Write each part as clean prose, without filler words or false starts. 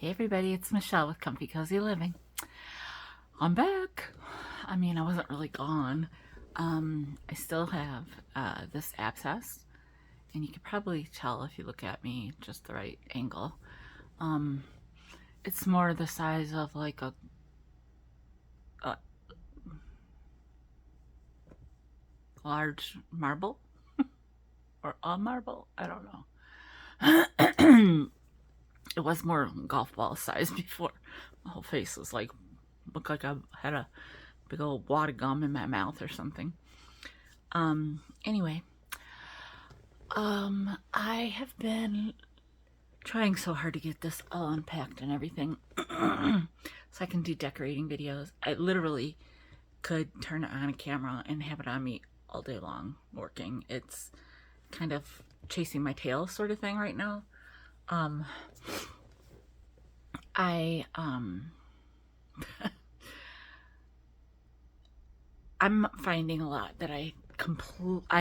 Hey everybody, it's Michelle with Comfy Cozy Living. I'm back. I mean, I wasn't really gone. I still have this abscess, and you can probably tell if you look at me just the right angle. Um, it's more the size of like a large marble or a marble. I don't know. It was more golf ball size before. My whole face was like, looked like I had a big old wad of gum in my mouth or something. Anyway, I have been trying so hard to get this all unpacked and everything so I can do decorating videos. I literally could turn on a camera and have it on me all day long working. It's kind of chasing my tail sort of thing right now. I I'm finding a lot that I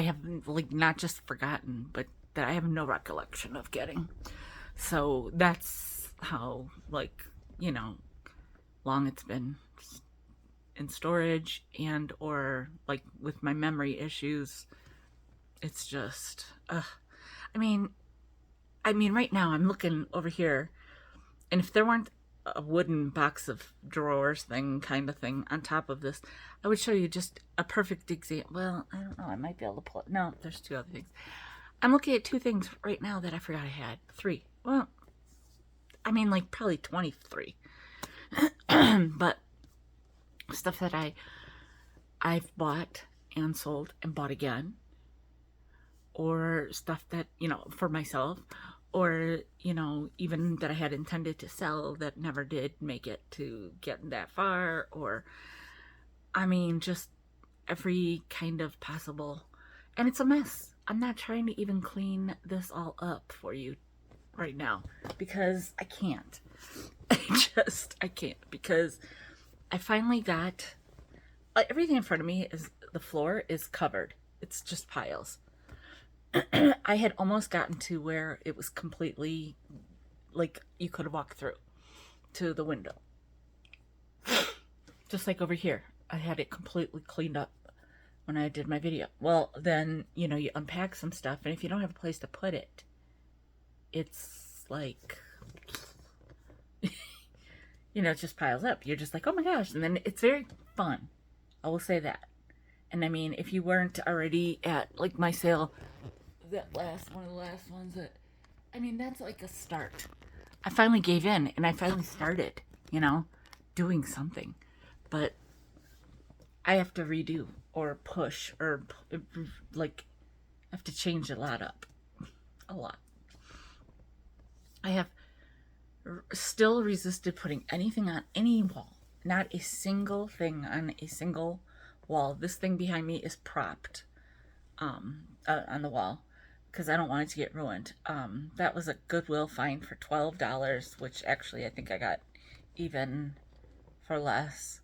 have like not just forgotten, but that I have no recollection of getting. So that's how long it's been in storage, and or like with my memory issues, it's just I mean right now I'm looking over here, and if there weren't a wooden box of drawers thing kind of thing on top of this, I would show you just a perfect example. Well, I don't know, I might be able to pull it. No, there's two other things. I'm looking at two things right now that I forgot I had. Three. Well, I mean like probably 23. But stuff that I've bought and sold and bought again, or stuff that, for myself, or, even that I had intended to sell that never did make it to getting that far, or, I mean, just every kind of possible. And it's a mess. I'm not trying to even clean this all up for you right now because I can't. I can't, because I finally got everything in front of me. Is the floor is covered. It's just piles. I had almost gotten to where it was completely like you could have walked through to the window. Just like over here, I had it completely cleaned up when I did my video. Well, then, you unpack some stuff, and if you don't have a place to put it, it's like, it just piles up. You're just like, oh my gosh. And then it's very fun. I will say that. And I mean, if you weren't already at like my sale, one of the last ones, that's like a start. I finally gave in and I finally started, doing something. But I have to redo or push or like, I have to change a lot up. A lot. I have still resisted putting anything on any wall. Not a single thing on a single wall. This thing behind me is propped on the wall because I don't want it to get ruined. That was a Goodwill find for $12, which actually I think I got even for less,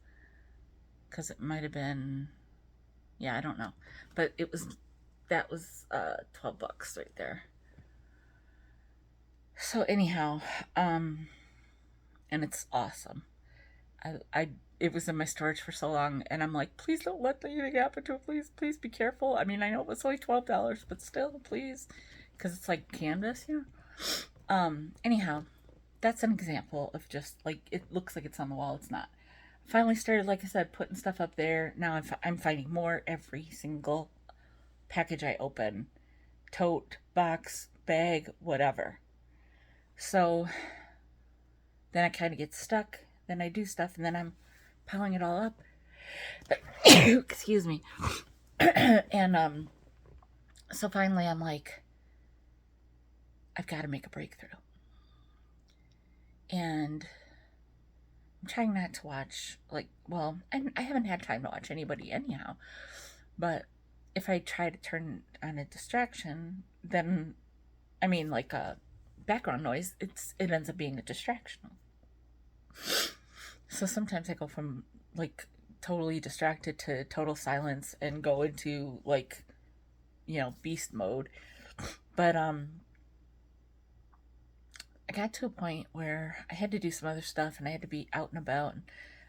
because it might have been, I don't know, but that was $12 right there. So anyhow, and it's awesome. It was in my storage for so long, and I'm like, please don't let anything happen to it. Please be careful. I mean, I know it was only $12, but still, please, because it's like canvas, Anyhow, that's an example of just like, it looks like it's on the wall. It's not. Finally started, like I said, putting stuff up there. Now I'm finding more every single package I open, tote, box, bag, whatever. So then I kind of get stuck. Then I do stuff, and then I'm piling it all up. Excuse me. And so finally I'm like, I've got to make a breakthrough. And I'm trying not to watch, I haven't had time to watch anybody anyhow. But if I try to turn on a distraction, then, like a background noise, it ends up being a distraction. So sometimes I go from like totally distracted to total silence and go into like, beast mode. But I got to a point where I had to do some other stuff and I had to be out and about. And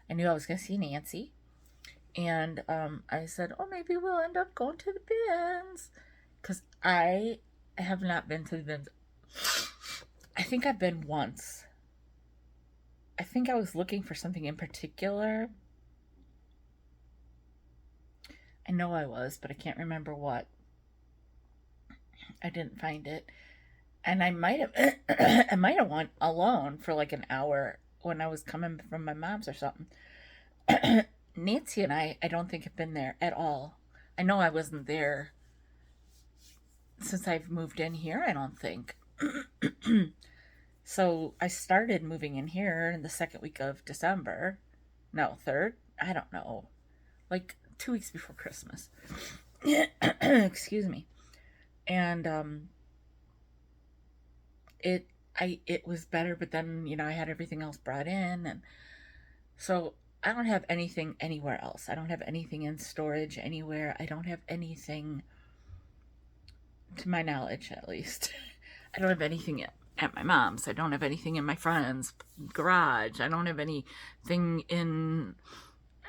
I knew I was going to see Nancy. And I said, oh, maybe we'll end up going to the bins. Because I have not been to the bins. I think I've been once. I think I was looking for something in particular. I know I was, but I can't remember what. I didn't find it. And I might have I might have went alone for like an hour when I was coming from my mom's or something. Nancy and I don't think have been there at all. I know I wasn't there since I've moved in here, I don't think. So I started moving in here in the second week of December. No, third? I don't know. Like 2 weeks before Christmas. Excuse me. And it was better, but then, I had everything else brought in, and so I don't have anything anywhere else. I don't have anything in storage anywhere. I don't have anything, to my knowledge at least. I don't have anything at my mom's. I don't have anything in my friend's garage. I don't have anything in,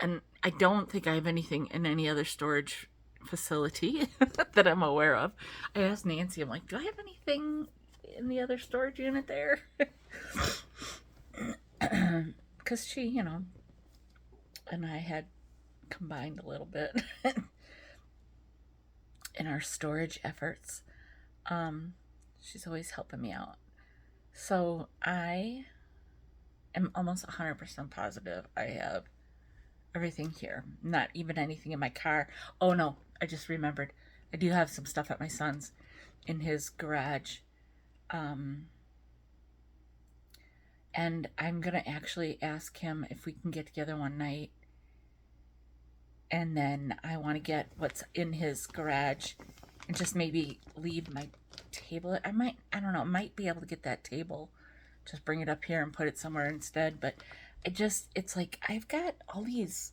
and I don't think I have anything in any other storage facility that I'm aware of. I asked Nancy, I'm like, do I have anything in the other storage unit there? Because she, and I had combined a little bit in our storage efforts. She's always helping me out. So I am almost 100% positive I have everything here. Not even anything in my car. Oh no, I just remembered. I do have some stuff at my son's in his garage. And I'm going to actually ask him if we can get together one night. And then I want to get what's in his garage and just maybe leave my table. I don't know, might be able to get that table. Just bring it up here and put it somewhere instead. But it's like I've got all these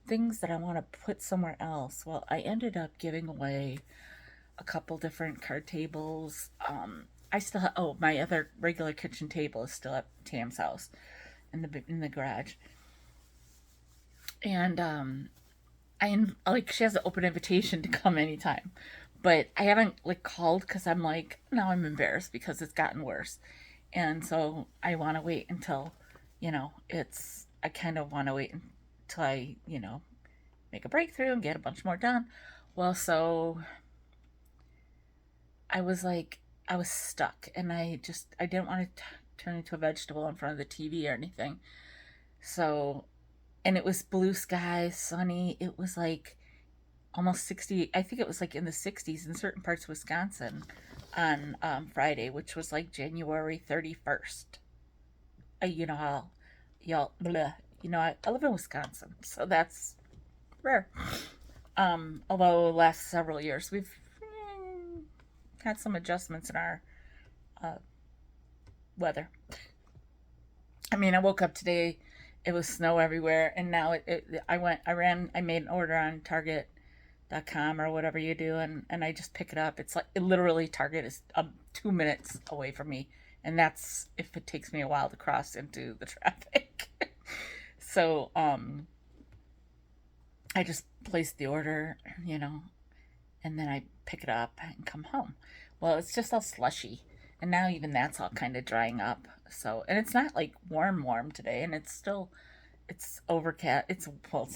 things that I want to put somewhere else. Well, I ended up giving away a couple different card tables. I still have, my other regular kitchen table is still at Tam's house in the garage. And she has an open invitation to come anytime. But I haven't called because I'm now I'm embarrassed because it's gotten worse. And so I want to wait until, I kind of want to wait until I, make a breakthrough and get a bunch more done. Well, so I was stuck, and I didn't want to turn into a vegetable in front of the TV or anything. So, and it was blue sky, sunny. It was almost 60. I think it was in the 60s in certain parts of Wisconsin on Friday, which was January 31st. You know how y'all, blah, I live in Wisconsin, so that's rare. Although the last several years we've had some adjustments in our weather. I mean, I woke up today, it was snow everywhere, and now I made an order on Target.com or whatever you do, and I just pick it up. It's literally Target is 2 minutes away from me, and that's if it takes me a while to cross into the traffic. So I just place the order, and then I pick it up and come home. Well, it's just all slushy, and now even that's all kind of drying up. So, and it's not warm today, and it's overcast. It's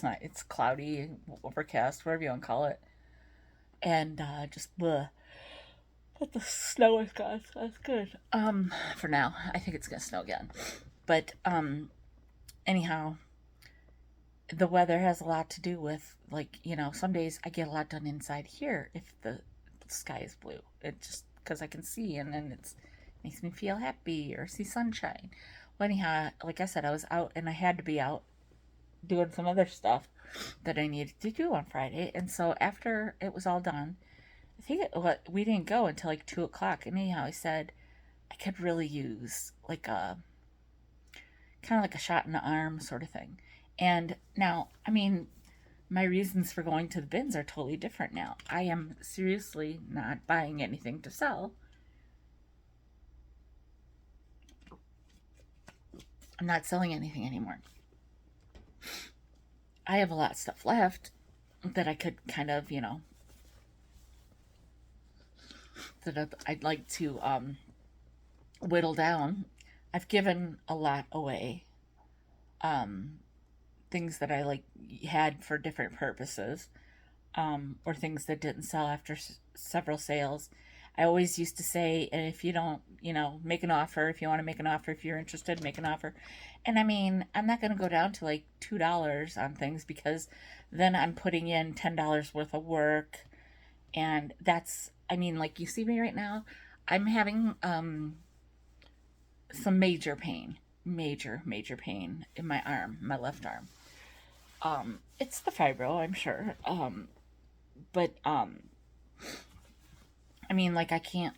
not. It's cloudy, overcast, whatever you want to call it, and just bleh. But the snow is gone, so that's good. For now, I think it's gonna snow again, but anyhow, the weather has a lot to do with some days I get a lot done inside here if the sky is blue. It just because I can see, and then it makes me feel happy, or see sunshine. Well, anyhow, like I said, I was out and I had to be out doing some other stuff that I needed to do on Friday, and so after it was all done, I think we didn't go until 2 o'clock. And anyhow, I said I could really use a kind of like a shot in the arm sort of thing. And now, I mean, my reasons for going to the bins are totally different now. I am seriously not buying anything to sell. I'm not selling anything anymore. I have a lot of stuff left that I could kind of, that I'd like to whittle down. I've given a lot away. Um, Things that I like had for different purposes, or things that didn't sell after several sales. I always used to say, and if you don't, make an offer. If you want to make an offer, if you're interested, make an offer. And I mean, I'm not going to go down to like $2 on things because then I'm putting in $10 worth of work. And that's, I mean, like you see me right now, I'm having some major pain in my arm, my left arm. It's the fibro, I'm sure. But I mean, like I can't.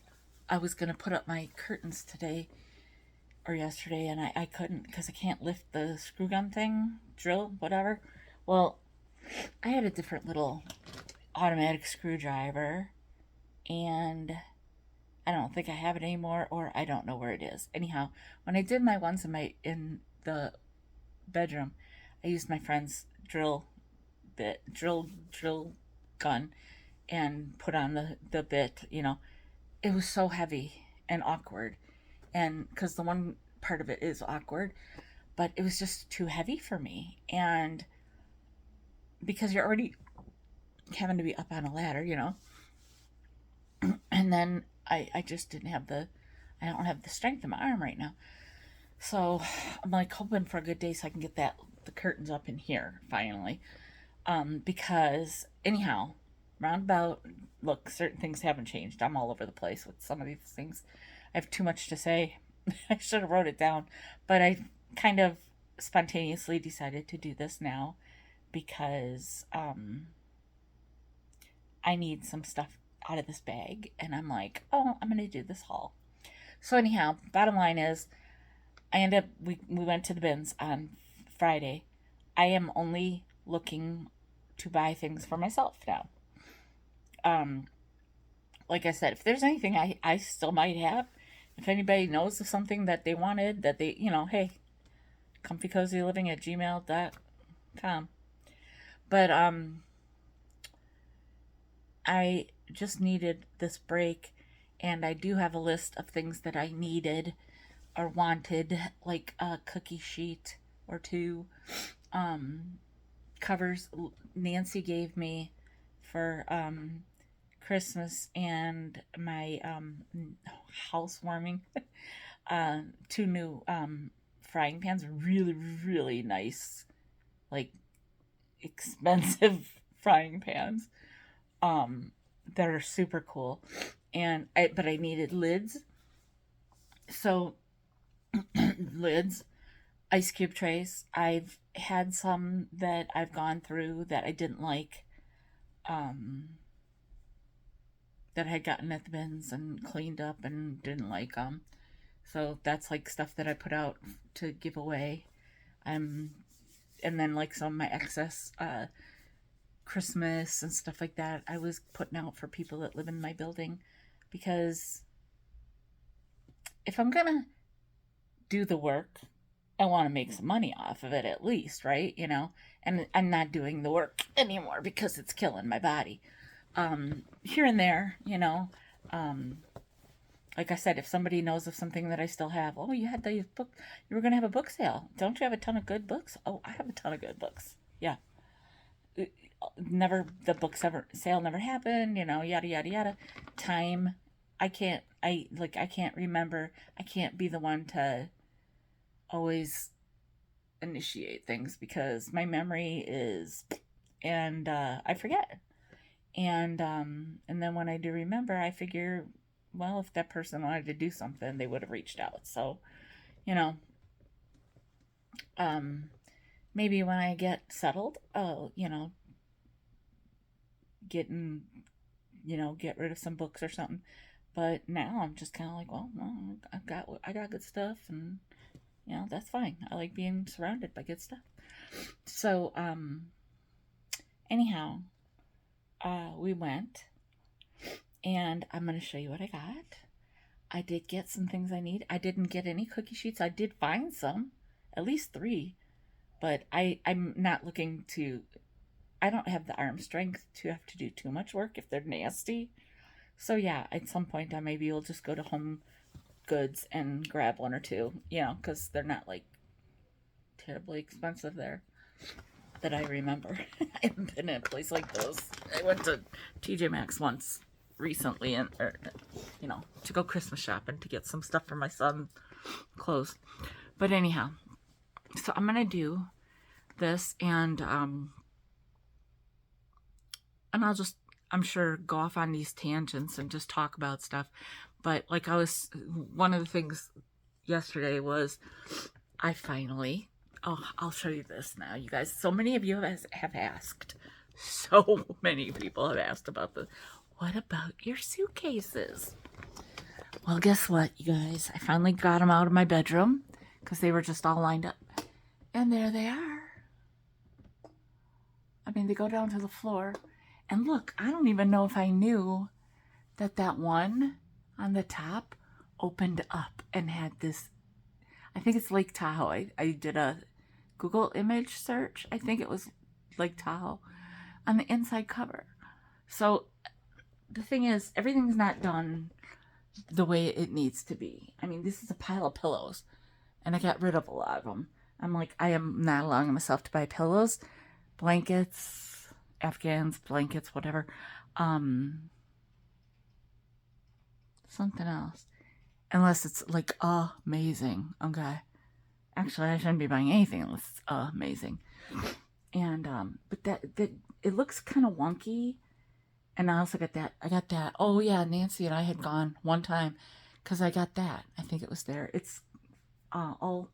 I was gonna put up my curtains today or yesterday, and I couldn't because I can't lift the screw gun thing, drill, whatever. Well, I had a different little automatic screwdriver, and I don't think I have it anymore, or I don't know where it is. Anyhow, when I did my ones in the bedroom, I used my friend's drill gun and put on the bit. It was so heavy and awkward, and because the one part of it is awkward, but it was just too heavy for me. And because you're already having to be up on a ladder, and then I just didn't have I don't have the strength in my arm right now. So I'm like hoping for a good day so I can get the curtains up in here finally. Because anyhow, roundabout, look, certain things haven't changed. I'm all over the place with some of these things. I have too much to say. I should have wrote it down, but I kind of spontaneously decided to do this now because I need some stuff out of this bag, and I'm like, oh, I'm gonna do this haul. So anyhow, bottom line is, we went to the bins on Friday. I am only looking to buy things for myself now. Um, like I said, if there's anything I still might have, if anybody knows of something that they wanted, that they, hey, comfycozyliving at gmail.com. But I just needed this break, and I do have a list of things that I needed or wanted, like a cookie sheet or two. Um, Covers Nancy gave me for Christmas and my housewarming. Two new frying pans, really, really nice, like expensive frying pans that are super cool. But I needed lids. So lids, ice cube trays. I've had some that I've gone through that I didn't like, um, that I had gotten at the bins and cleaned up and didn't like them. So that's like stuff that I put out to give away. Um, and then like some of my excess Christmas and stuff like that, I was putting out for people that live in my building because if I'm gonna do the work, I want to make some money off of it at least, right? And I'm not doing the work anymore because it's killing my body. Here and there, um, like I said, if somebody knows of something that I still have, oh, you had the book, you were going to have a book sale. Don't you have a ton of good books? Oh, I have a ton of good books. Yeah. Never, the book sale never happened, yada, yada, yada. Time. I can't remember. I can't be the one to always initiate things because my memory is, and I forget. And then when I do remember, I figure, well, if that person wanted to do something, they would have reached out. So, you know, um, maybe when I get settled, getting, get rid of some books or something. But now I'm just kind of like, well, no, I got good stuff, and that's fine. I like being surrounded by good stuff. So, anyhow, we went, and I'm going to show you what I got. I did get some things I need. I didn't get any cookie sheets. I did find some at least 3. But I'm not looking to, I don't have the arm strength to have to do too much work if they're nasty. So yeah, at some point I maybe will just go to Home Goods and grab 1 or 2, because they're not like terribly expensive there that I remember. I haven't been in a place like those. I went to TJ Maxx once recently, to go Christmas shopping to get some stuff for my son, clothes. But anyhow, so I'm gonna do this, and I'll just, I'm sure, go off on these tangents and just talk about stuff. But like one of the things yesterday was I finally, I'll show you this now, you guys. So many of you have asked. So many people have asked about the, what about your suitcases? Well, guess what, you guys? I finally got them out of my bedroom because they were just all lined up. And there they are. I mean, they go down to the floor. And look, I don't even know if I knew that one on the top opened up and had this, I think it's Lake Tahoe. I did a Google image search. I think it was Lake Tahoe on the inside cover. So the thing is, everything's not done the way it needs to be. I mean, this is a pile of pillows, and I got rid of a lot of them. I'm like, I am not allowing myself to buy pillows, blankets, Afghans, blankets, whatever. Something else. Unless it's like amazing. Okay. Actually, I shouldn't be buying anything unless it's amazing. And but that it looks kind of wonky. And I also got that. I got that. Oh yeah, Nancy and I had gone one time because I got that. I think it was there. It's all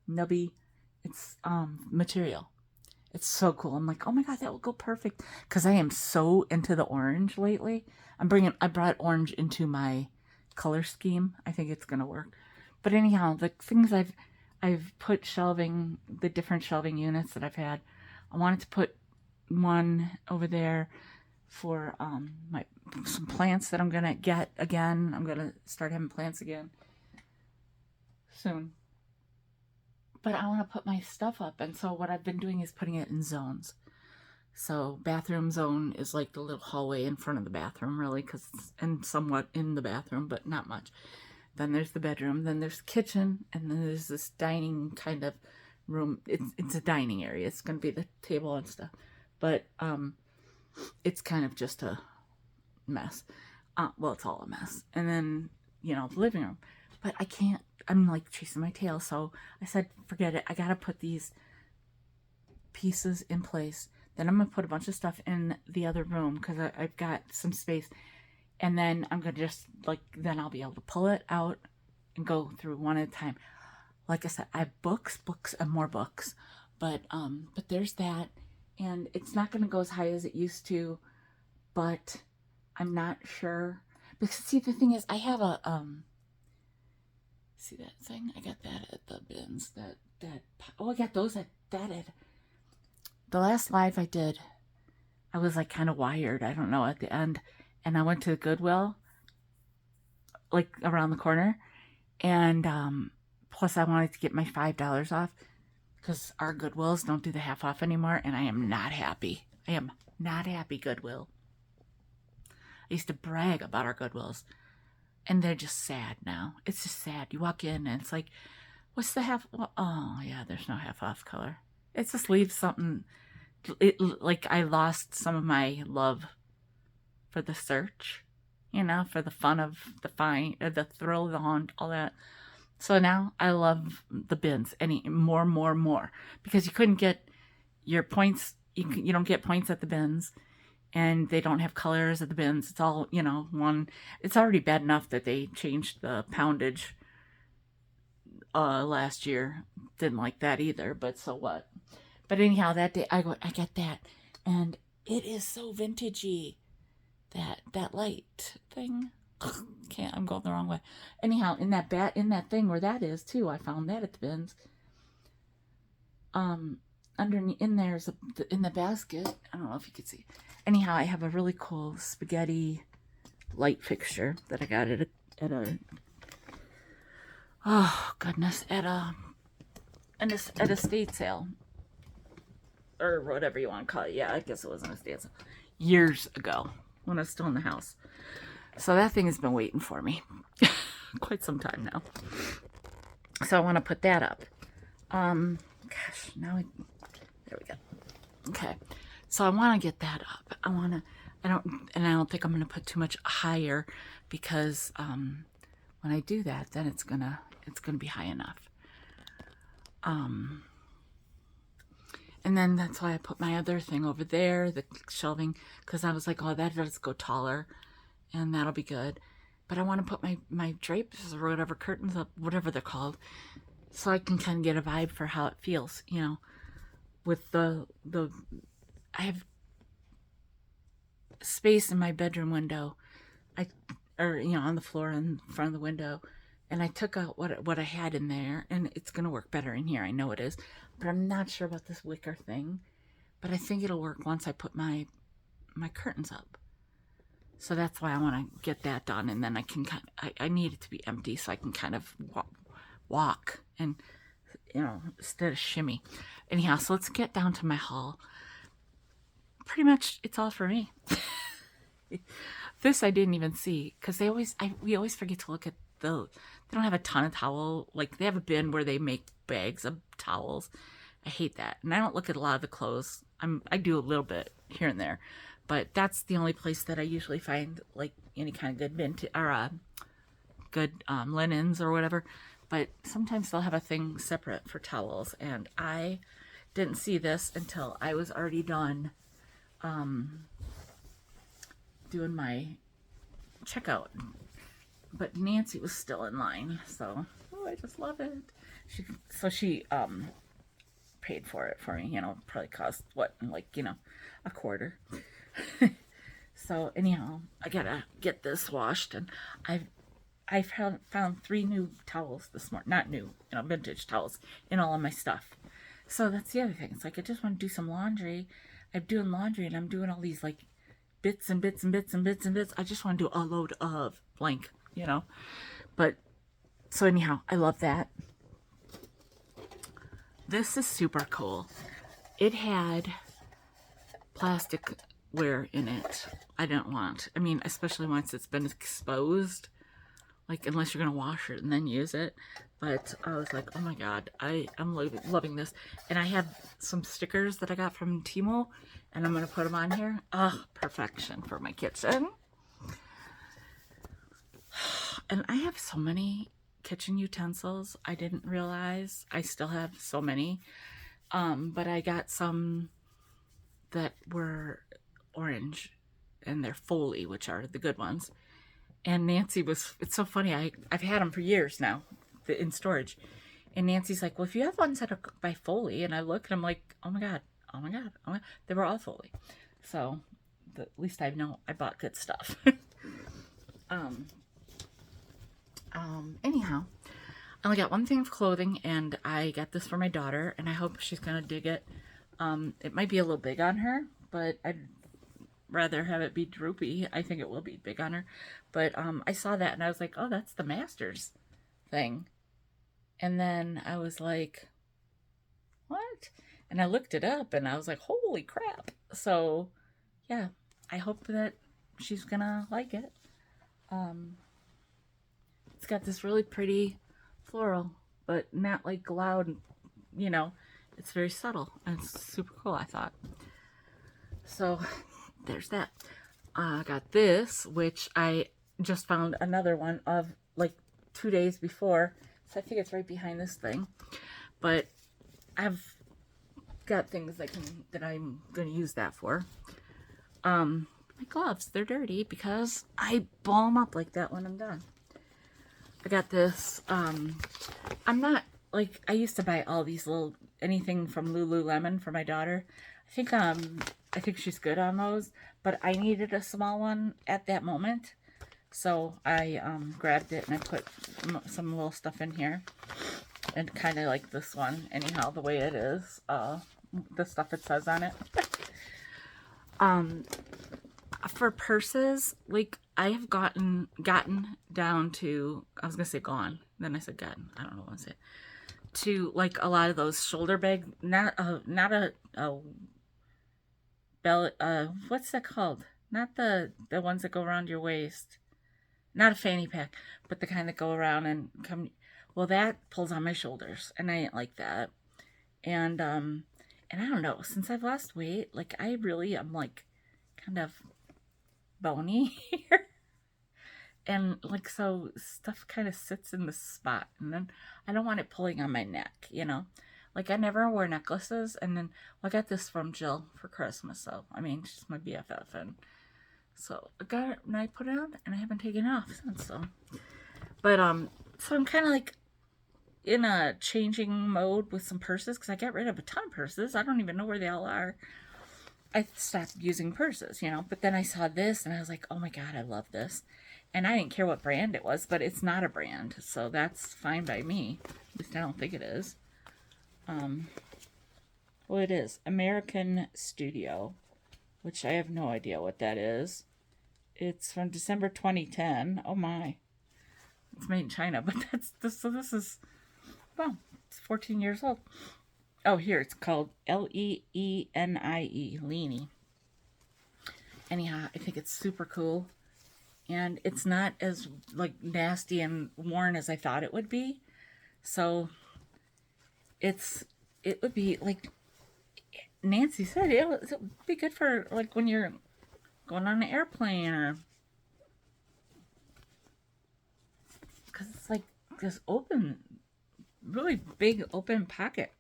nubby. It's material. It's so cool. I'm like, oh my god, that will go perfect. Because I am so into the orange lately. I brought orange into my color scheme. I think it's gonna work. But anyhow, the things I've put shelving, the different shelving units that I've had. I wanted to put one over there for some plants that I'm gonna get again. I'm gonna start having plants again soon. But I want to put my stuff up, and so what I've been doing is putting it in zones. So bathroom zone is like the little hallway in front of the bathroom, really, and somewhat in the bathroom, but not much. Then there's the bedroom, then there's the kitchen, and then there's this dining kind of room. It's a dining area. It's going to be the table and stuff, but it's kind of just a mess. Well, it's all a mess. And then, the living room. But I can't, I'm like chasing my tail, so I said, forget it. I got to put these pieces in place. Then I'm going to put a bunch of stuff in the other room because I've got some space. And then I'm going to just, then I'll be able to pull it out and go through one at a time. Like I said, I have books, and more books. But there's that. And it's not going to go as high as it used to. But I'm not sure. Because, see, the thing is, I have a, see that thing? I got that at the bins. I got those at the last live I did, I was like kind of wired. I don't know, at the end. And I went to Goodwill, like around the corner. And plus I wanted to get my $5 off because our Goodwills don't do the half off anymore. And I am not happy. I am not happy, Goodwill. I used to brag about our Goodwills. And they're just sad now. It's just sad. You walk in and it's like, what's the half? Well, oh, yeah, there's no half off color. It just leaves something, like I lost some of my love for the search, for the fun of the find, the thrill of the hunt, all that. So now I love the bins more, because you couldn't get your points. You don't get points at the bins. And they don't have colors at the bins. It's all, one. It's already bad enough that they changed the poundage last year. Didn't like that either, but so what? But anyhow, that day I get that. And it is so vintagey. That light thing. I'm going the wrong way. Anyhow, in that thing where that is too, I found that at the bins. Underneath, in there's in the basket. I don't know if you can see. Anyhow, I have a really cool spaghetti light fixture that I got at a Oh goodness, at a estate sale or whatever you want to call it. Yeah, I guess it was an estate sale years ago when I was still in the house. So that thing has been waiting for me quite some time now. So I want to put that up. Gosh, there we go. Okay, so I want to get that up. I don't think I'm gonna put too much higher because when I do that, then it's gonna be high enough. And then that's why I put my other thing over there, the shelving, because I was like, oh, that does go taller, and that'll be good. But I want to put my drapes or whatever, curtains up, whatever they're called, so I can kind of get a vibe for how it feels, with I have space in my bedroom window, on the floor in front of the window, and I took out what I had in there, and it's gonna work better in here. I know it is, but I'm not sure about this wicker thing. But I think it'll work once I put my curtains up. So that's why I want to get that done, and then I can I need it to be empty so I can kind of walk and instead of shimmy. Anyhow, so let's get down to my haul. Pretty much, it's all for me. This I didn't even see because we always forget to look at they don't have a ton of towel. Like, they have a bin where they make bags of towels. I hate that. And I don't look at a lot of the clothes. I do a little bit here and there, but that's the only place that I usually find like any kind of good good linens or whatever. But sometimes they'll have a thing separate for towels, and I didn't see this until I was already done doing my checkout. But Nancy was still in line, so I just love it. She paid for it for me. Probably cost a quarter. So anyhow, I gotta get this washed, and I found 3 new towels this morning. Not new, vintage towels in all of my stuff. So that's the other thing. It's like I just want to do some laundry. I'm doing laundry, and I'm doing all these like bits and bits and bits and bits and bits. I just want to do a load of blank. But so anyhow, I love that. This is super cool. It had plastic ware in it. I don't want. I mean, especially once it's been exposed, like unless you're gonna wash it and then use it. But I was like, oh my god, I'm loving this. And I have some stickers that I got from Timo, and I'm gonna put them on here. Oh, perfection for my kitchen. And I have so many kitchen utensils. I didn't realize I still have so many. But I got some that were orange, and they're Foley, which are the good ones. And Nancy it's so funny. I've had them for years now in storage. And Nancy's like, well, if you have ones that are by Foley, and I look and I'm like, oh my god, oh my god, oh my god. They were all Foley. So at least I know I bought good stuff. Anyhow, I only got one thing of clothing, and I got this for my daughter, and I hope she's gonna dig it. It might be a little big on her, but I'd rather have it be droopy. I think it will be big on her. But I saw that, and I was like, oh, that's the Masters thing. And then I was like, what? And I looked it up, and I was like, holy crap. So, yeah, I hope that she's gonna like it. It's got this really pretty floral, but not like loud, it's very subtle, and it's super cool, I thought. So there's that. I got this, which I just found another one of like 2 days before, so I think it's right behind this thing. But I've got things that I'm gonna use that for. My gloves, they're dirty because I ball them up like that when I'm done. I got this, I'm not, like, I used to buy all these anything from Lululemon for my daughter. I think she's good on those, but I needed a small one at that moment. So I grabbed it, and I put some little stuff in here. And kind of like this one, anyhow, the way it is, the stuff it says on it. For purses, like, I have gotten down to, I was gonna say gone, then I said gotten. I don't know what I said. To like a lot of those shoulder bag, not a belly. What's that called? Not the ones that go around your waist. Not a fanny pack, but the kind that go around and come. Well, that pulls on my shoulders, and I ain't like that. And and I don't know. Since I've lost weight, like I really am like kind of bony here. And like so stuff kind of sits in the spot, and then I don't want it pulling on my neck, you know. Like I never wear necklaces, and then I got this from Jill for Christmas. So I mean, she's my BFF, and so I got it and I put it on, and I haven't taken it off since. So, but so I'm kind of like in a changing mode with some purses because I got rid of a ton of purses. I don't even know where they all are. I stopped using purses, you know. But then I saw this, and I was like, oh my god, I love this. And I didn't care what brand it was, but it's not a brand, so that's fine by me. At least I don't think it is. Well, it is American Studio, which I have no idea what that is. It's from December 2010. Oh my. It's made in China, but that's this. So this is, well, it's 14 years old. Oh, here, it's called Leenie, Leanie. Anyhow, I think it's super cool. And it's not as like nasty and worn as I thought it would be. So it would be like Nancy said, it would be good for like when you're going on an airplane, or because it's like this open, really big open pocket.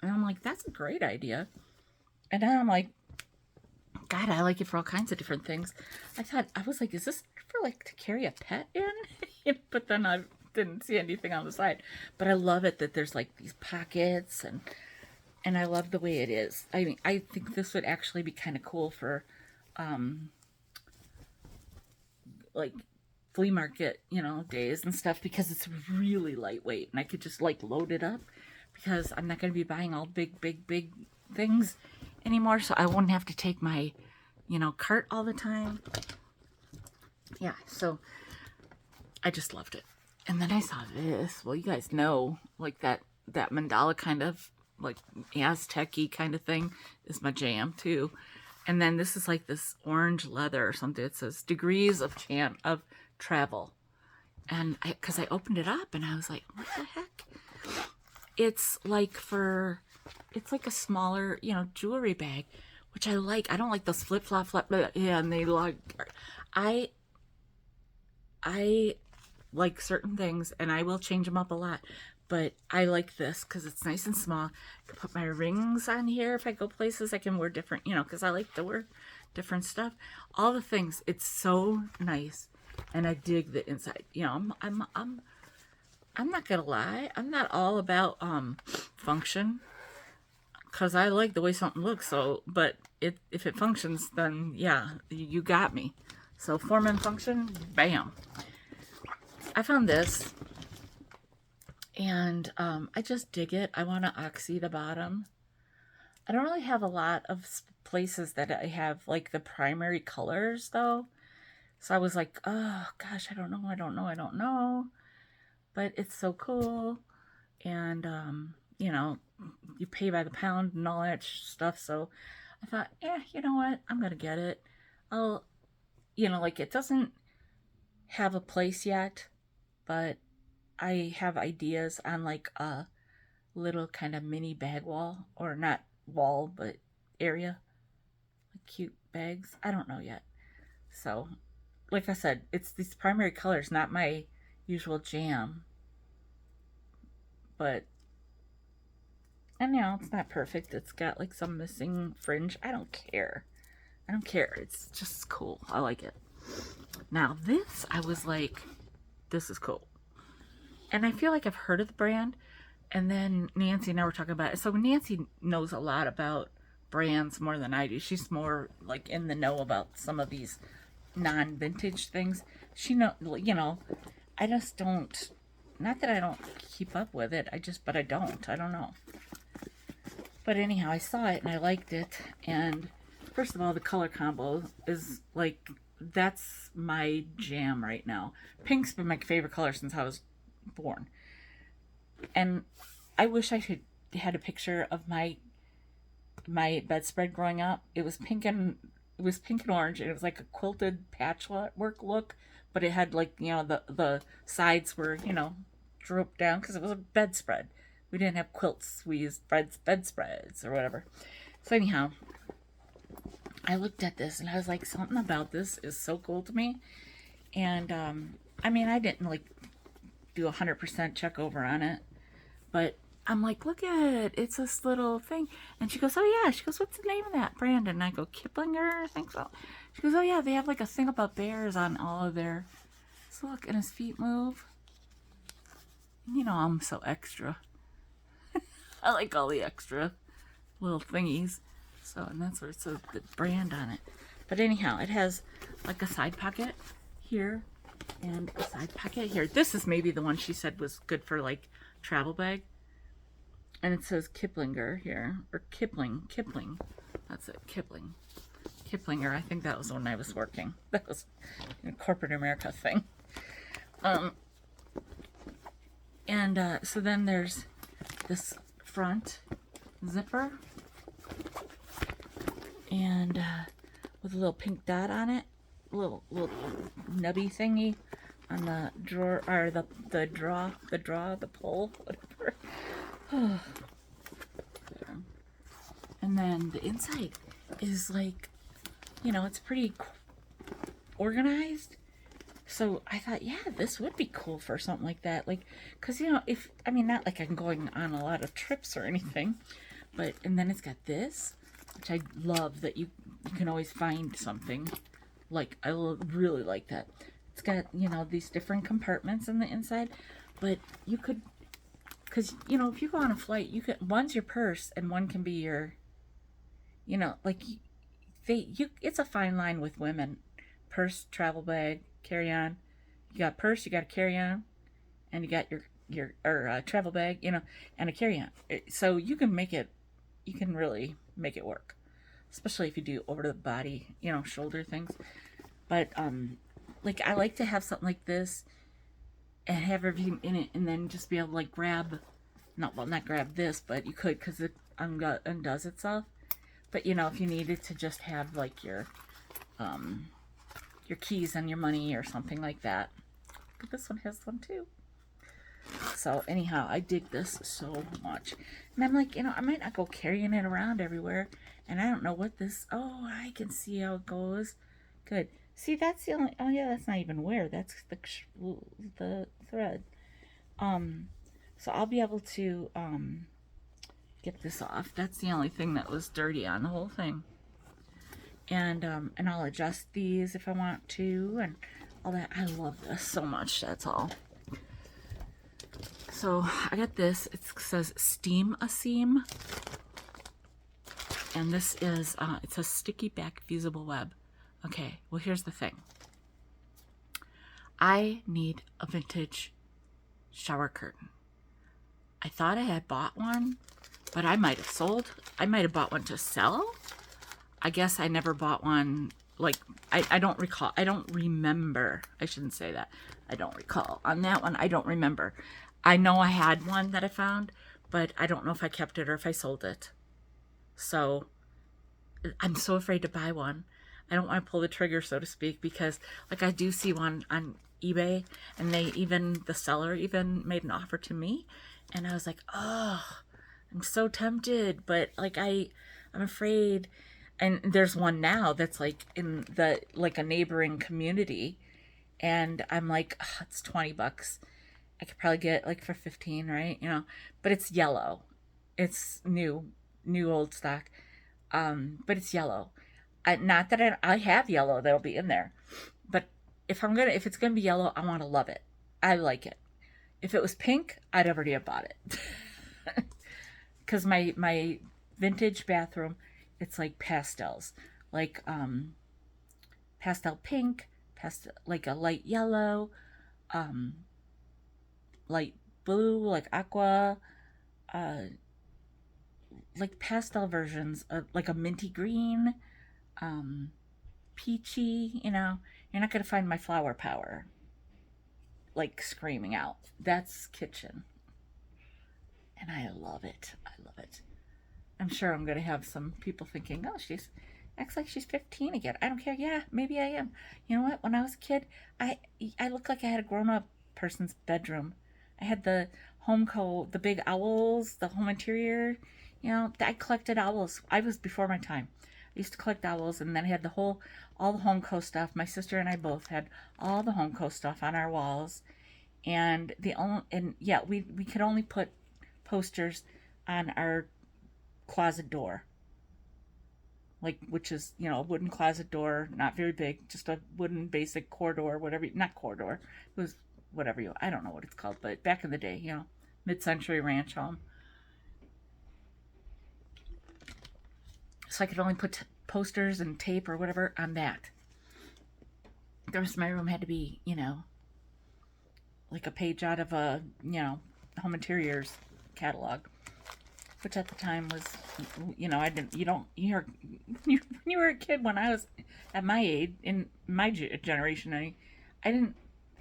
And I'm like, that's a great idea. And then I'm like, God, I like it for all kinds of different things. I was like, is this for like to carry a pet in? But then I didn't see anything on the side. But I love it that there's like these pockets, and I love the way it is. I mean, I think this would actually be kind of cool for like flea market, you know, days and stuff, because it's really lightweight and I could just like load it up, because I'm not going to be buying all big things anymore, so I won't have to take my, you know, cart all the time. Yeah, so I just loved it. And then I saw this. Well, you guys know, like that mandala kind of like Aztec-y kind of thing is my jam too. And then this is like this orange leather or something. It says degrees of travel. And because I opened it up and I was like, what the heck? It's like a smaller, you know, jewelry bag, which I like. I don't like those flip, yeah, and they like, I like certain things, and I will change them up a lot, but I like this because it's nice and small. I can put my rings on here if I go places. I can wear different, you know, because I like to wear different stuff. All the things. It's so nice, and I dig the inside. You know, I'm not gonna lie. I'm not all about function, because I like the way something looks. So, but if it functions, then yeah, you got me. So form and function, bam. I found this, and I just dig it. I want to oxy the bottom. I don't really have a lot of places that I have like the primary colors though. So I was like, oh gosh, I don't know. But it's so cool. And you know, you pay by the pound and all that stuff. So I thought, yeah, you know what? I'm going to get it. You know, like it doesn't have a place yet, but I have ideas on like a little kind of mini bag wall, or not wall, but area, like cute bags. I don't know yet. So, like I said, it's these primary colors, not my usual jam. But, and you know, it's not perfect. It's got like some missing fringe. I don't care. It's just cool. I like it. Now this, I was like, this is cool. And I feel like I've heard of the brand. And then Nancy and I were talking about it. So Nancy knows a lot about brands more than I do. She's more like in the know about some of these non-vintage things. You know, I just don't, not that I don't keep up with it. But I don't know. But anyhow, I saw it and I liked it. And first of all, the color combo is like that's my jam right now. Pink's been my favorite color since I was born. And I wish I could had a picture of my bedspread growing up. It was pink and orange, and it was like a quilted patchwork look, but it had like the sides were drooped down because it was a bedspread. We didn't have quilts. We used bedspreads or whatever. So anyhow, I looked at this and I was like, something about this is so cool to me. And I mean, I didn't like do 100% check over on it, but I'm like, look at it. It's this little thing. And she goes, oh yeah. She goes, what's the name of that brand? And I go, Kiplinger, I think so. She goes, oh yeah, they have like a thing about bears on all of their. So look, and his feet move. I'm so extra. I like all the extra little thingies. So, and that's where it says the brand on it. But anyhow, it has like a side pocket here and a side pocket here. This is maybe the one she said was good for like travel bag. And it says Kiplinger here, or Kipling. That's it, Kiplinger. I think that was when I was working. That was a corporate America thing. So then there's this front zipper, and with a little pink dot on it, little nubby thingy on the drawer, or the pull, whatever. And then the inside is like, it's pretty organized. So I thought, yeah, this would be cool for something like that. Like, because, not like I'm going on a lot of trips or anything, and then it's got this, which I love that you can always find something. Like, I really like that. It's got, these different compartments in the inside, but you could, because, if you go on a flight, one's your purse and one can be your, like, it's a fine line with women. Purse, travel bag, carry on. You got purse, you got a carry on, and you got your travel bag, and a carry on. So you can really make it work, especially if you do over the body, shoulder things. But like I like to have something like this and have everything in it, and then just be able to like not grab this, but you could because it undoes itself. But if you needed to just have like your keys and your money or something like that. But this one has one too. So anyhow, I dig this so much. And I'm like, I might not go carrying it around everywhere. And I don't know what this, oh, I can see how it goes. Good. See, that's the only, oh yeah, that's not even wear. That's the thread. So I'll be able to get this off. That's the only thing that was dirty on the whole thing. And I'll adjust these if I want to, and all that. I love this so much. That's all. So I got this. It says Steam a Seam, and this is it's a sticky back fusible web. Okay, well here's the thing. I need a vintage shower curtain. I thought I had bought one, but I might have bought one to sell. I guess I never bought one. Like, I don't recall. I don't remember. I shouldn't say that. I don't recall. On that one, I don't remember. I know I had one that I found, but I don't know if I kept it or if I sold it. So I'm so afraid to buy one. I don't want to pull the trigger, so to speak, because like I do see one on eBay, and the seller even made an offer to me, and I was like, oh, I'm so tempted, but like I'm afraid. And there's one now that's like in a neighboring community, and I'm like, oh, it's $20. I could probably get it like for 15, right? But it's yellow. It's new old stock. But it's yellow. Not that I have yellow that'll be in there, but if it's gonna be yellow, I want to love it. I like it. If it was pink, I'd already have bought it. Because my vintage bathroom, it's like pastels, like pastel pink, pastel, like a light yellow, light blue, like aqua, like pastel versions of like a minty green, peachy, You're not going to find my flower power like screaming out. That's kitchen. And I love it. I love it. I'm sure I'm going to have some people thinking, oh, she's acts like she's 15 again. I don't care. Yeah, maybe I am. You know what? When I was a kid, I I looked like I had a grown up person's bedroom. I had the big owls, the home interior. You know, I collected owls. I was before my time. I used to collect owls, and then I had all the Homeco stuff. My sister and I both had all the Homeco stuff on our walls, and yeah, we could only put posters on our closet door, like, which is, a wooden closet door, not very big, just a wooden basic corridor, whatever. Not corridor, it was whatever I don't know what it's called, but back in the day, mid-century ranch home. So I could only put posters and tape or whatever on that. The rest of my room had to be, like a page out of a, home interiors catalog, which at the time was, I didn't, when you were a kid, when I was at my age, in my generation, I didn't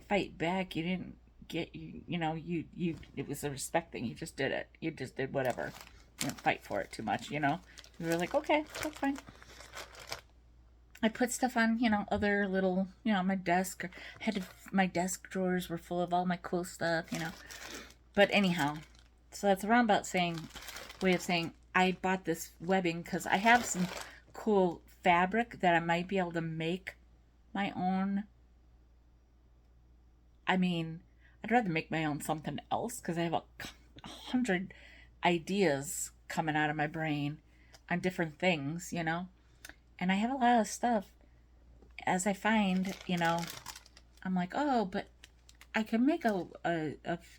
fight back. You didn't get, it was a respect thing. You just did it. You just did whatever. You didn't fight for it too much, You were like, okay, that's fine. I put stuff on, other little, my desk. My desk drawers were full of all my cool stuff, But anyhow, so that's a roundabout way of saying I bought this webbing because I have some cool fabric that I might be able to make my own. I mean, I'd rather make my own something else because I have 100 ideas coming out of my brain on different things, And I have a lot of stuff. As I find, I'm like, oh, but I can make a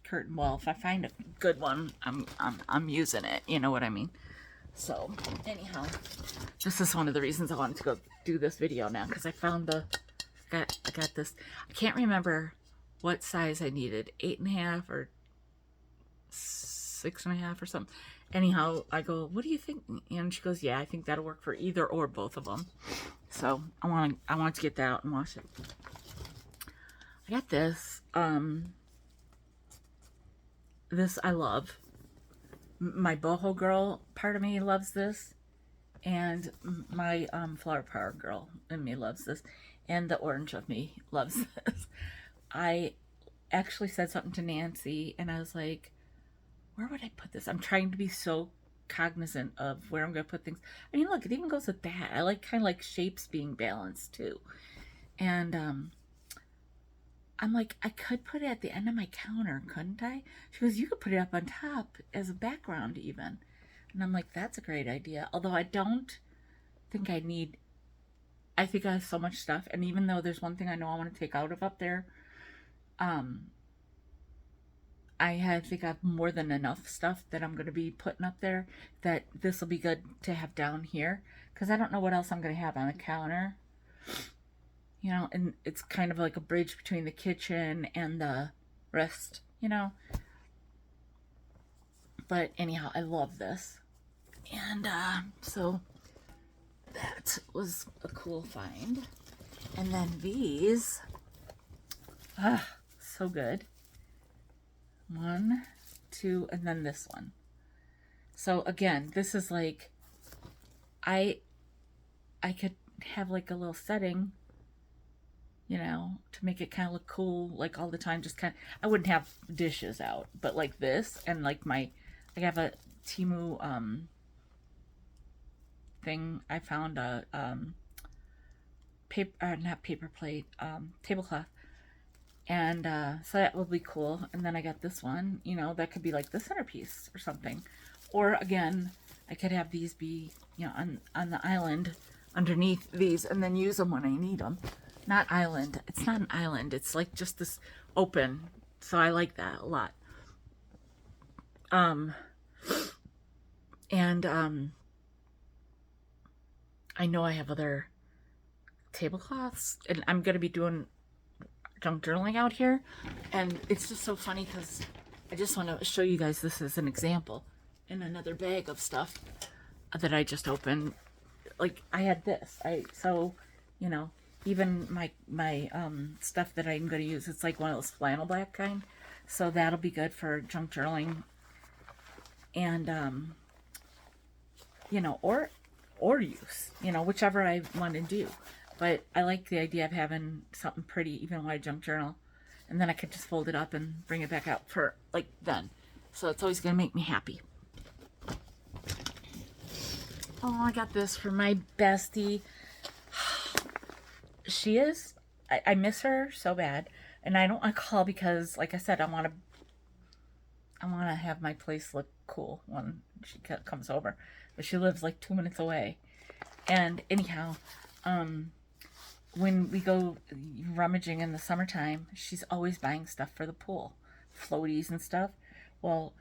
curtain wall if I find a good one. I'm using it. You know what I mean? So anyhow, this is one of the reasons I wanted to go do this video now, because I found I got this. I can't remember what size I needed, 8.5 or 6.5 or something. Anyhow, I go, what do you think? And she goes, yeah, I think that'll work for either or both of them. So I want to get that out and wash it. I got this. This I love. My boho girl part of me loves this, and my flower power girl in me loves this, and the orange of me loves this. I actually said something to Nancy, and I was like, where would I put this? I'm trying to be so cognizant of where I'm going to put things. I mean, look, it even goes with that. I like kind of like shapes being balanced too. And I'm like, I could put it at the end of my counter, couldn't I? She goes, you could put it up on top as a background even. And I'm like, that's a great idea. Although I don't think I think I have so much stuff. And even though there's one thing I know I want to take out of up there, I think I have more than enough stuff that I'm going to be putting up there, that this will be good to have down here, because I don't know what else I'm going to have on the counter. And it's kind of like a bridge between the kitchen and the rest, But anyhow, I love this. And so that was a cool find. And then these, so good. 1, 2, and then this one. So again, this is like, I could have like a little setting, to make it kind of look cool, like all the time. Just kind of, I wouldn't have dishes out, but like this, and like I have a Temu thing. I found a not paper plate, tablecloth. And so that will be cool. And then I got this one, that could be like the centerpiece or something. Or again, I could have these be, on the island underneath these, and then use them when I need them. Not island. It's not an island. It's like just this open. So I like that a lot. And I know I have other tablecloths, and I'm going to be doing junk journaling out here, and it's just so funny because I just want to show you guys this as an example in another bag of stuff that I just opened. Like, I had this, even my stuff that I'm going to use, it's like one of those flannel black kind, so that'll be good for junk journaling. And you know, or use, you know, whichever I want to do. But I like the idea of having something pretty even when I junk journal, and then I could just fold it up and bring it back out for like then. So it's always gonna make me happy. Oh, I got this for my bestie. She is. I miss her so bad, and I don't want to call because, like I said, I want to have my place look cool when she comes over. But she lives like 2 minutes away. And anyhow, when we go rummaging in the summertime, she's always buying stuff for the pool, floaties and stuff. Well,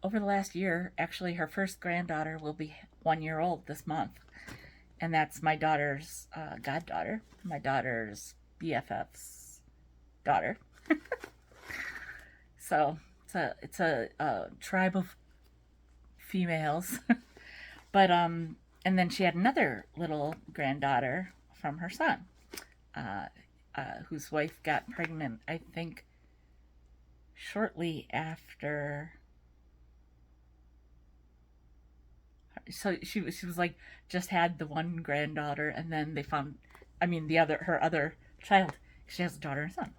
over the last year, actually, her first granddaughter will be 1 year old this month. And that's my daughter's goddaughter, my daughter's BFF's daughter. So it's a tribe of females. But and then she had another little granddaughter from her son, whose wife got pregnant, I think, shortly after. So she was like just had the one granddaughter, and then they found, I mean, her other child. She has a daughter and son,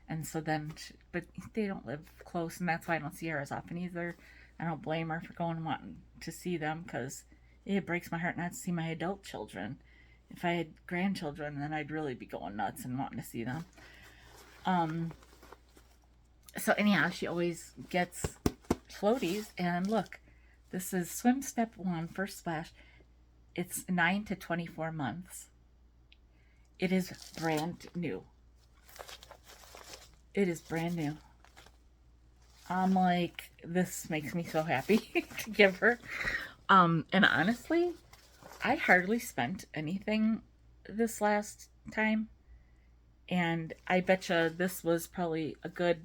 and so then, but they don't live close, and that's why I don't see her as often either. I don't blame her for going and wanting to see them, because it breaks my heart not to see my adult children. If I had grandchildren, then I'd really be going nuts and wanting to see them. So anyhow, she always gets floaties, and look, this is Swim Step 1 First Splash. It's 9 to 24 months. It is brand new. It is brand new. I'm like, this makes me so happy to give her. And honestly, I hardly spent anything this last time. And I betcha this was probably a good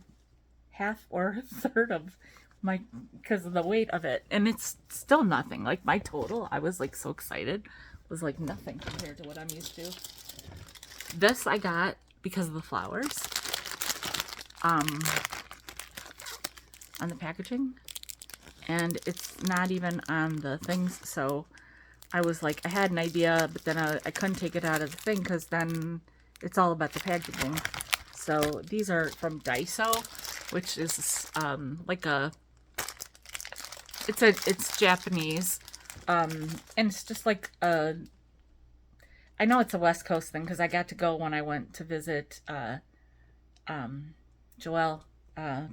half or a third of my, because of the weight of it. And it's still nothing. Like my total, I was like so excited, was like nothing compared to what I'm used to. This I got because of the flowers. On the packaging, and it's not even on the things, so I was like, I had an idea, but then I couldn't take it out of the thing because then it's all about the packaging. So these are from Daiso, which is like it's Japanese, and it's just like I know it's a West Coast thing because I got to go when I went to visit Joelle a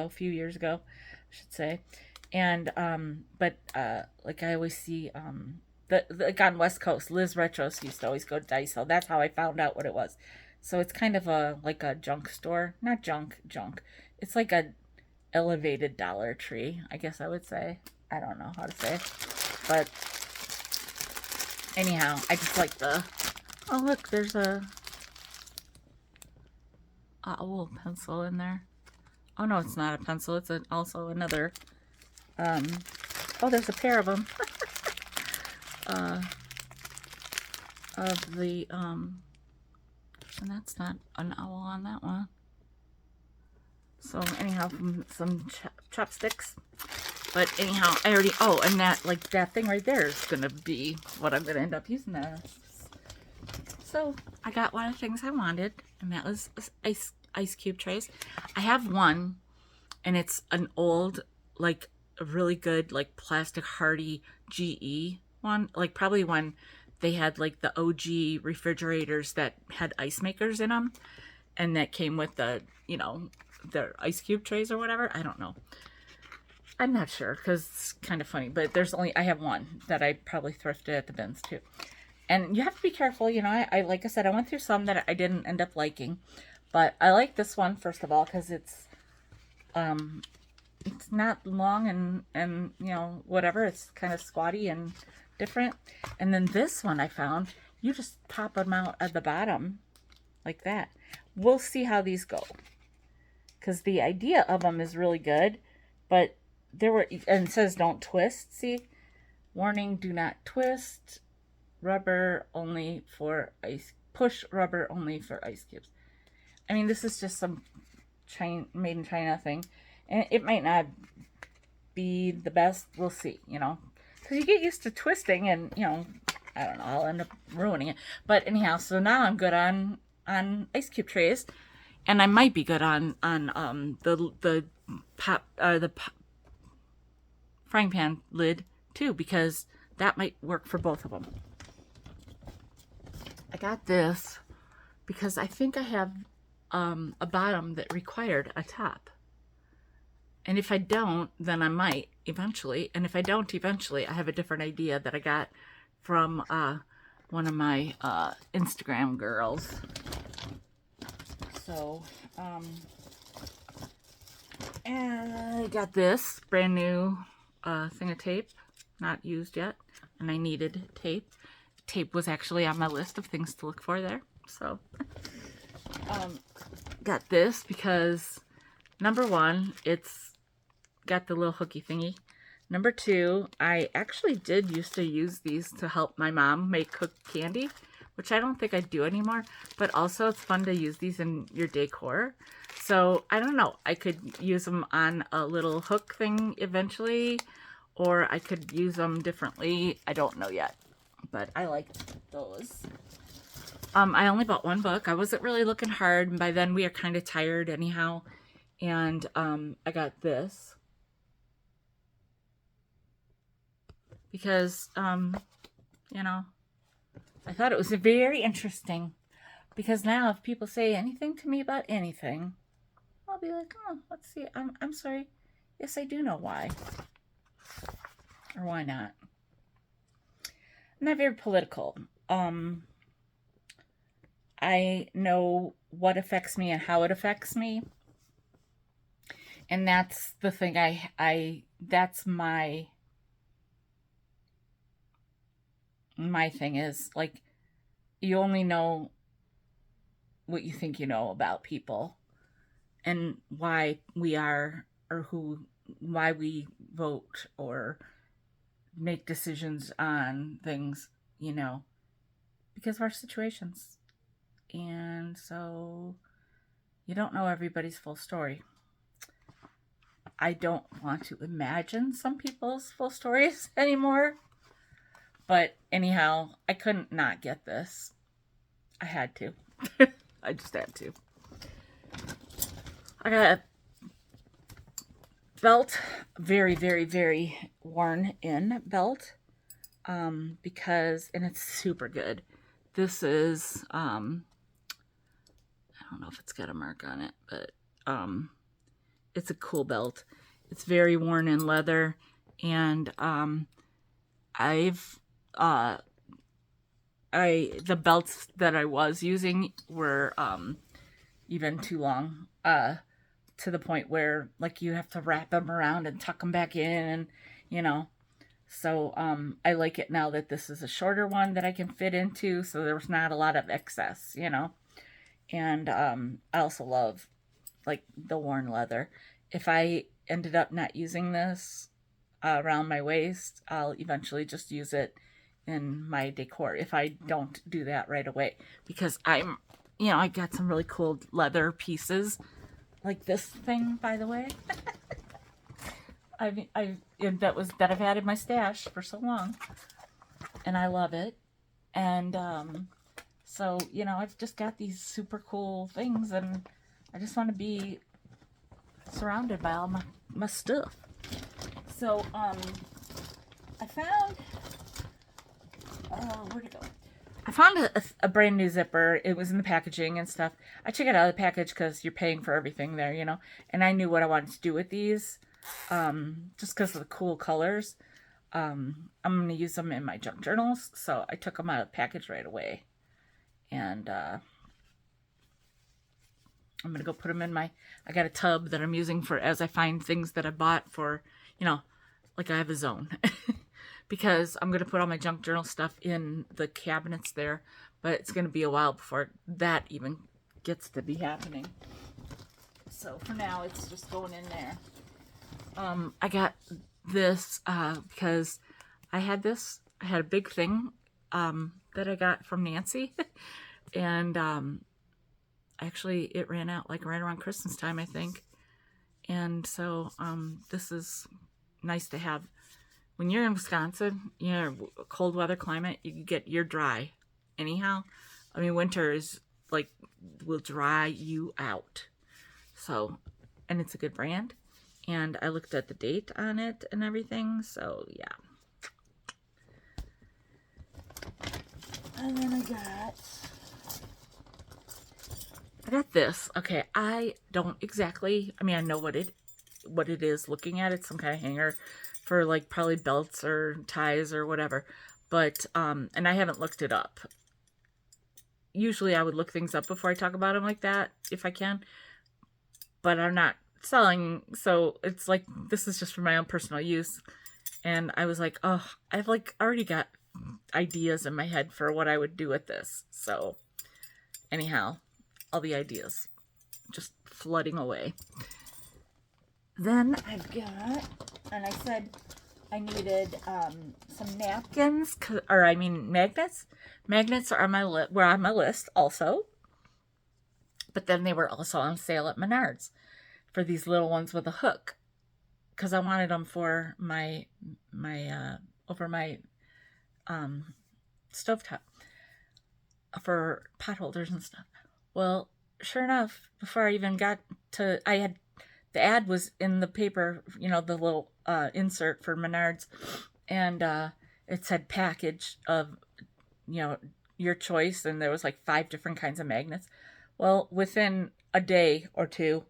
few years ago, I should say. And but like I always see like on West Coast, Liz Retros used to always go to Daiso. That's how I found out what it was. So it's kind of like a junk store, not junk. It's like a elevated Dollar Tree, I guess I would say. I don't know how to say it, but anyhow, I just like the. Oh look, there's a owl pencil in there. Oh no, it's not a pencil. It's also another. Oh, there's a pair of them. Of the and that's not an owl on that one. So anyhow, some chopsticks. But anyhow, I already. Oh, and that thing right there is gonna be what I'm gonna end up using that. So I got one of the things I wanted, and that was ice cube trays. I have one, and it's an old, like a really good, like plastic hardy GE one, like probably when they had like the OG refrigerators that had ice makers in them, and that came with the, you know, their ice cube trays or whatever. I don't know. I'm not sure because it's kind of funny, but I have one that I probably thrifted at the bins too. And you have to be careful, you know, I like I said, I went through some that I didn't end up liking. But I like this one, first of all, because it's not long and you know, whatever. It's kind of squatty and different. And then this one I found, you just pop them out at the bottom like that. We'll see how these go. Because the idea of them is really good. But and it says don't twist, see? Warning, do not twist. Rubber only for push rubber only for ice cubes. I mean, this is just some made in China thing. And it might not be the best. We'll see, you know. Because you get used to twisting and, you know, I don't know, I'll end up ruining it. But anyhow, so now I'm good on ice cube trays. And I might be good on the frying pan lid too, because that might work for both of them. I got this because I think I have a bottom that required a top. And if I don't, then I might eventually. And if I don't eventually, I have a different idea that I got from one of my Instagram girls. So, and I got this brand new thing of tape, not used yet, and I needed tape. Tape was actually on my list of things to look for there. So, got this because, number one, it's got the little hooky thingy. Number two, I actually did used to use these to help my mom make cooked candy, which I don't think I do anymore, but also it's fun to use these in your decor. So I don't know, I could use them on a little hook thing eventually, or I could use them differently. I don't know yet, but I liked those. I only bought one book. I wasn't really looking hard, and by then we are kind of tired anyhow. And I got this because, you know, I thought it was very interesting, because now if people say anything to me about anything, I'll be like, oh, let's see. I'm sorry. Yes, I do know why. Or why not. I'm not very political. I know what affects me and how it affects me. And that's the thing that's my thing is, like, you only know what you think you know about people and why we are, or why we vote or make decisions on things, you know, because of our situations. And so you don't know everybody's full story. I don't want to imagine some people's full stories anymore. But anyhow, I couldn't not get this. I had to. I just had to. I got a belt, very, very, very worn in belt, because, and it's super good. This is, I don't know if it's got a mark on it, but it's a cool belt. It's very worn in leather, and the belts that I was using were even too long, to the point where, like, you have to wrap them around and tuck them back in, and, you know. So I like it now that this is a shorter one that I can fit into, so there's not a lot of excess, you know. And I also love, like, the worn leather. If I ended up not using this around my waist, I'll eventually just use it in my decor if I don't do that right away, because I'm, you know, I got some really cool leather pieces, like this thing, by the way. that I've had in my stash for so long, and I love it. And so, you know, I've just got these super cool things, and I just want to be surrounded by all my stuff. So I found, where'd it go? I found a brand new zipper. It was in the packaging and stuff. I took it out of the package because you're paying for everything there, you know. And I knew what I wanted to do with these, just because of the cool colors. I'm going to use them in my junk journals, so I took them out of the package right away. And I'm going to go put them in I got a tub that I'm using for as I find things that I bought for, you know, like I have a zone. Because I'm going to put all my junk journal stuff in the cabinets there, but it's going to be a while before that even gets to be happening. So for now, it's just going in there. I got this because I had a big thing that I got from Nancy And actually, it ran out like right around Christmas time, I think. And so this is nice to have. When you're in Wisconsin, a cold weather climate, you're dry. Anyhow, I mean, winter is like will dry you out. So, and it's a good brand. And I looked at the date on it and everything. So yeah. And then I got this. Okay, I don't exactly. I mean, I know what it is. Looking at it, some kind of hanger for like probably belts or ties or whatever. But and I haven't looked it up. Usually, I would look things up before I talk about them like that if I can. But I'm not selling, so it's like this is just for my own personal use. And I was like, oh, I've like already got ideas in my head for what I would do with this. So anyhow, all the ideas just flooding away. Then I've got, and I said I needed some napkins, or I mean magnets. Magnets are on my were on my list also. But then they were also on sale at Menards for these little ones with a hook, because I wanted them for my over my stovetop for pot holders and stuff. Well, sure enough, before I even got to, the ad was in the paper, the little insert for Menards, and it said package of, your choice, and there was like 5 different kinds of magnets. Well, within a day or two,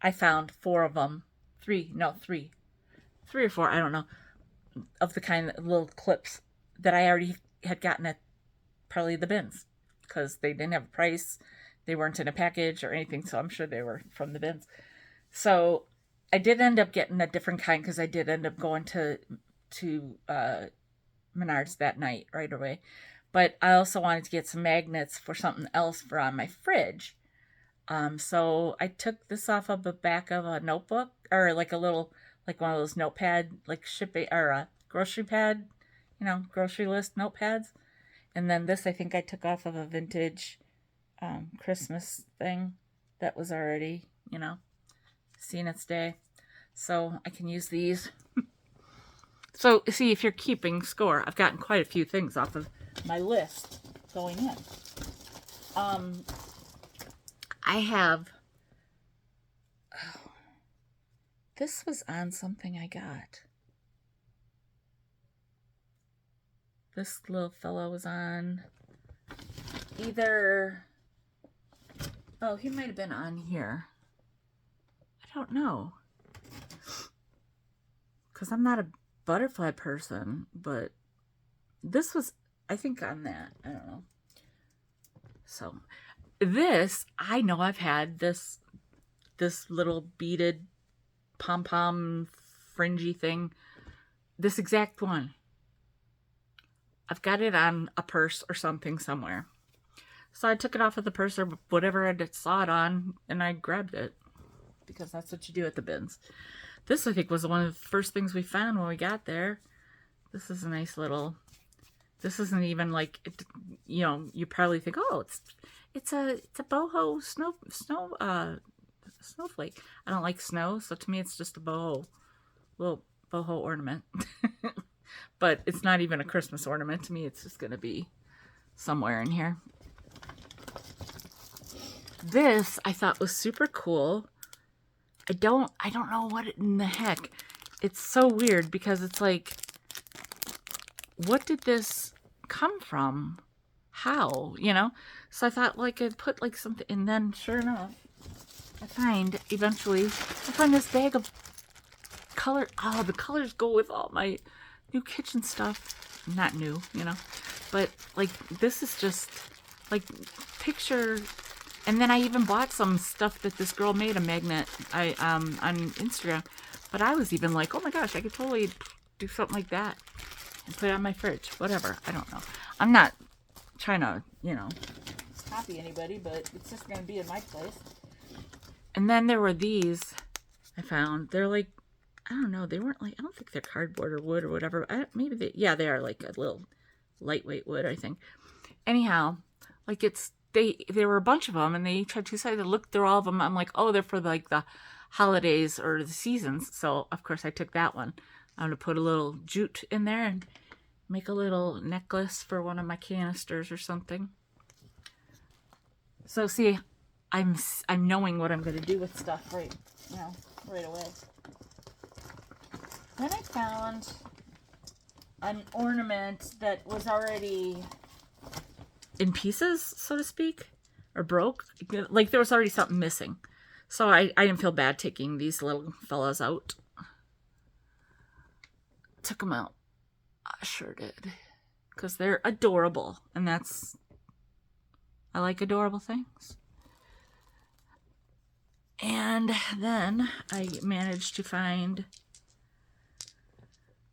I found 4 of them. 3 or 4, I don't know, of the kind of little clips that I already had gotten at probably the bins, because they didn't have a price. They weren't in a package or anything, so I'm sure they were from the bins. So I did end up getting a different kind, because I did end up going to Menards that night right away. But I also wanted to get some magnets for something else for on my fridge. So I took this off of the back of a notebook, or like a little, like one of those notepad, like shipping, or a grocery pad, grocery list notepads. And then this, I think I took off of a vintage Christmas thing that was already, seen its day. So I can use these. So see, if you're keeping score, I've gotten quite a few things off of my list going in. I have, this was on something I got. This little fellow was on either, he might have been on here. I don't know, because I'm not a butterfly person, but this was, I think, on that. I don't know. So this, I know I've had this little beaded pom-pom fringy thing, this exact one. I've got it on a purse or something somewhere. So I took it off of the purse or whatever I saw it on, and I grabbed it, because that's what you do at the bins. This, I think, was one of the first things we found when we got there. This is a nice little, this isn't even like, you probably think, oh, it's a boho snowflake. I don't like snow, so to me it's just a little boho ornament. But it's not even a Christmas ornament to me. It's just going to be somewhere in here. This I thought was super cool. I don't know what in the heck. It's so weird, because it's like, what did this come from? How? So I thought like I'd put like something, and then sure enough, I find this bag of color. Oh, the colors go with all my new kitchen stuff. Not new, but like this is just like picture. And then I even bought some stuff that this girl made, a magnet, on Instagram. But I was even like, oh my gosh, I could totally do something like that and put it on my fridge. Whatever, I don't know. I'm not trying to, copy anybody, but it's just going to be in my place. And then there were these I found. They're like, I don't know, they weren't like, I don't think they're cardboard or wood or whatever. They are like a little lightweight wood, I think. Anyhow, like it's there were a bunch of them, and they each had two sides. I looked through all of them. I'm like, oh, they're for like the holidays or the seasons. So of course I took that one. I'm gonna put a little jute in there and make a little necklace for one of my canisters or something. So see, I'm knowing what I'm gonna do with stuff right away. Then I found an ornament that was already in pieces, so to speak, or broke. Like there was already something missing. So I didn't feel bad taking these little fellas out. Took them out. I sure did. Because they're adorable. And I like adorable things. And then I managed to find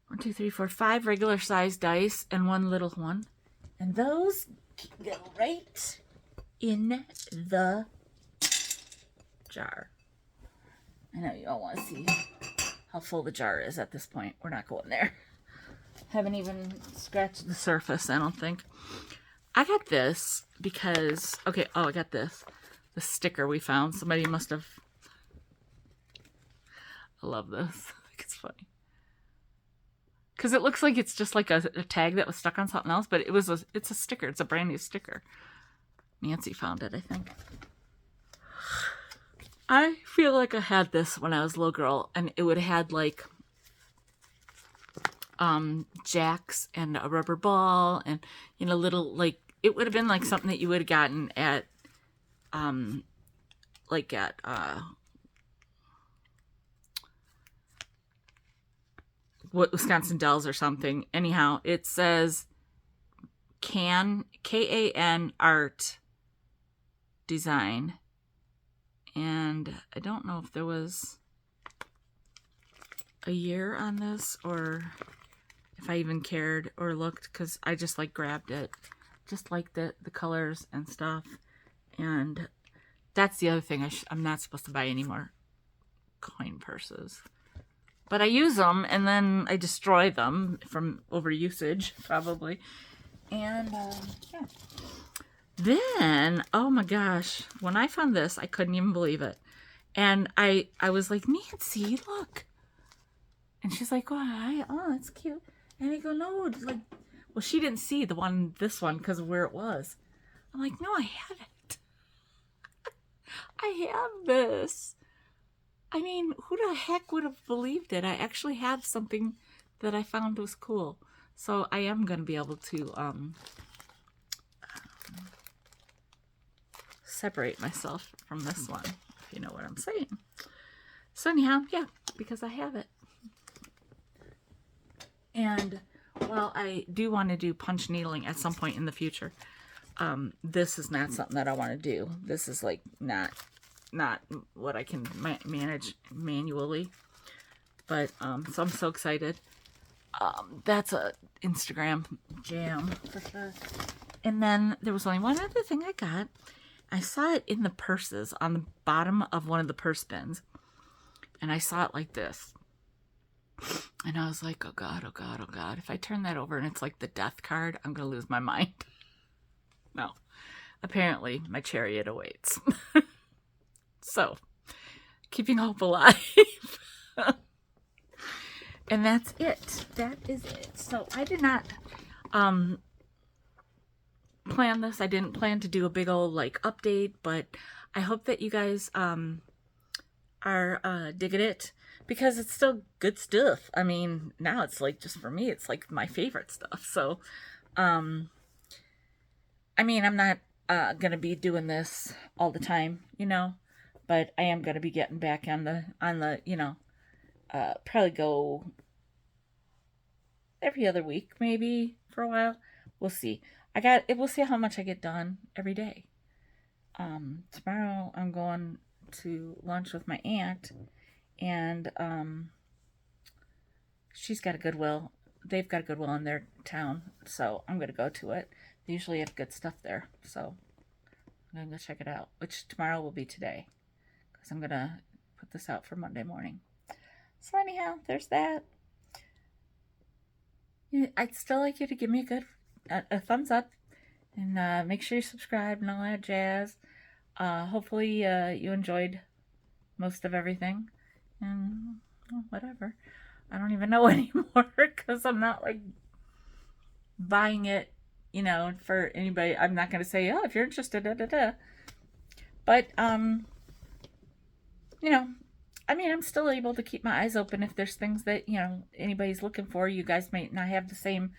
1, 2, 3, 4, 5 regular sized dice and one little one. And those go right in the jar. I know you all want to see how full the jar is at this point. We're not going there. Haven't even scratched the surface, I don't think. I got this because, I got this. The sticker we found. Somebody must have. I love this. I think it's funny. Because it looks like it's just like a tag that was stuck on something else, but it's a sticker. It's a brand new sticker. Nancy found it, I think. I feel like I had this when I was a little girl, and it would have had like jacks and a rubber ball and little, like, it would have been like something that you would have gotten at Wisconsin Dells or something. Anyhow, it says K-A-N art design. And I don't know if there was a year on this or if I even cared or looked, because I just like grabbed it. Just like the colors and stuff. And that's the other thing. I'm not supposed to buy any more coin purses. But I use them and then I destroy them from overusage, probably. And yeah. Then, oh my gosh, when I found this, I couldn't even believe it. And I was like, Nancy, look. And she's like, oh, that's cute. And I go, no, like, well, she didn't see this one, because of where it was. I'm like, no, I have it. I have this. I mean, who the heck would have believed it? I actually have something that I found was cool. So I am going to be able to separate myself from this one, if you know what I'm saying. So anyhow, yeah, because I have it. And while I do want to do punch needling at some point in the future, this is not something that I want to do. This is like not what I can manage manually. But so I'm so excited. That's a Instagram jam for sure. And then there was only one other thing I got. I saw it in the purses on the bottom of one of the purse bins. And I saw it like this. And I was like, oh God, oh God, oh God. If I turn that over and it's like the death card, I'm going to lose my mind. No. Apparently, my chariot awaits. So, keeping hope alive. And that's it. That is it. So, I did not plan this. I didn't plan to do a big old like update, but I hope that you guys are digging it, because it's still good stuff. I mean, now it's like, just for me, it's like my favorite stuff. So I mean, I'm not gonna be doing this all the time, but I am gonna be getting back on the probably go every other week maybe for a while. We'll see. We'll see how much I get done every day. Tomorrow I'm going to lunch with my aunt, and she's got a Goodwill. They've got a Goodwill in their town, so I'm going to go to it. They usually have good stuff there, so I'm going to go check it out, which tomorrow will be today, because I'm going to put this out for Monday morning. So anyhow, there's that. I'd still like you to give me a thumbs up And make sure you subscribe and all that jazz. Hopefully you enjoyed most of everything. And well, whatever. I don't even know anymore because I'm not like buying it, for anybody. I'm not going to say, oh, if you're interested, da da da. But, you know, I mean, I'm still able to keep my eyes open if there's things that, anybody's looking for. You guys might not have the same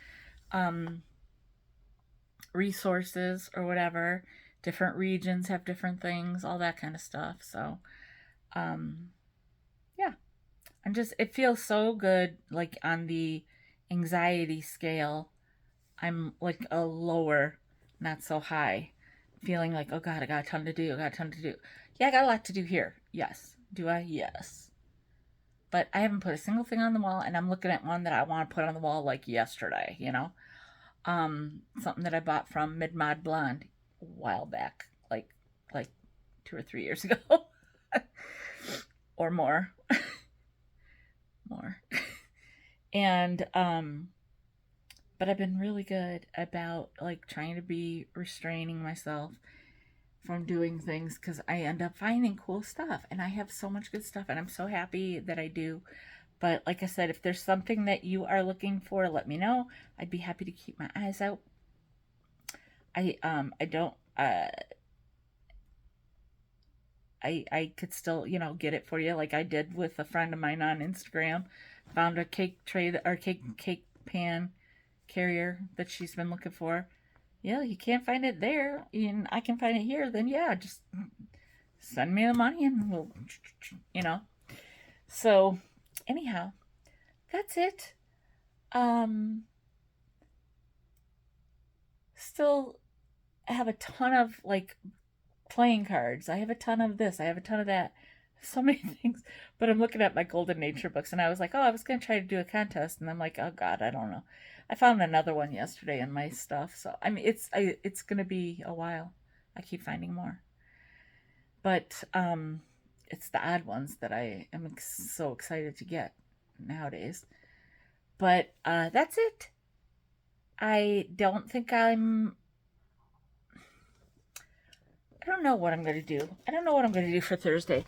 um, resources or whatever. Different regions have different things, all that kind of stuff. So, um, yeah, it feels so good, like on the anxiety scale. I'm like a lower, not so high, feeling like, oh God, I got a ton to do. I got a ton to do. Yeah, I got a lot to do here. Yes. Do I? Yes. But I haven't put a single thing on the wall, and I'm looking at one that I want to put on the wall like yesterday. Something that I bought from Mid Mod Blonde a while back, like 2 or 3 years ago, or more, more. And but I've been really good about like trying to be restraining myself from doing things because I end up finding cool stuff, and I have so much good stuff, and I'm so happy that I do. But like I said, if there's something that you are looking for, let me know. I'd be happy to keep my eyes out. I don't I could still, get it for you like I did with a friend of mine on Instagram. Found a cake tray or cake pan carrier that she's been looking for. Yeah, you can't find it there and I can find it here, then yeah, just send me the money and we'll, you know. So, anyhow, that's it. Um, Still have a ton of like playing cards. I have a ton of this. I have a ton of that. So many things. But I'm looking at my Golden Nature books and I was like, oh, I was going to try to do a contest. And I'm like, oh, God, I don't know. I found another one yesterday in my stuff. So, I mean, it's going to be a while. I keep finding more. But it's the odd ones that I am so excited to get nowadays. But that's it. I don't think I don't know what I'm going to do. I don't know what I'm going to do for Thursday.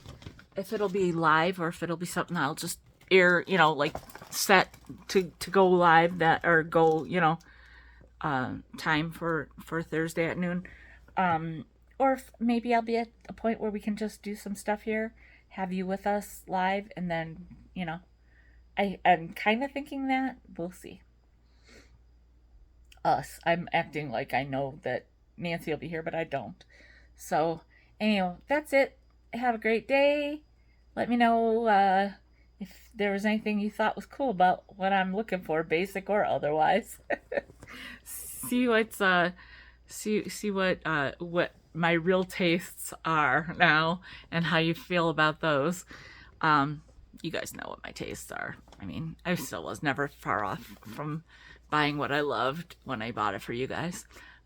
If it'll be live or if it'll be something I'll just air, like set to go live that or go, time for Thursday at noon. Or if maybe I'll be at a point where we can just do some stuff here, have you with us live, and then, I'm kind of thinking that. We'll see. I'm acting like I know that Nancy will be here, but I don't. So, anyway, that's it. Have a great day. Let me know if there was anything you thought was cool about what I'm looking for, basic or otherwise. see what's see what my real tastes are now and how you feel about those. You guys know what my tastes are. I mean, I still was never far off from buying what I loved when I bought it for you guys.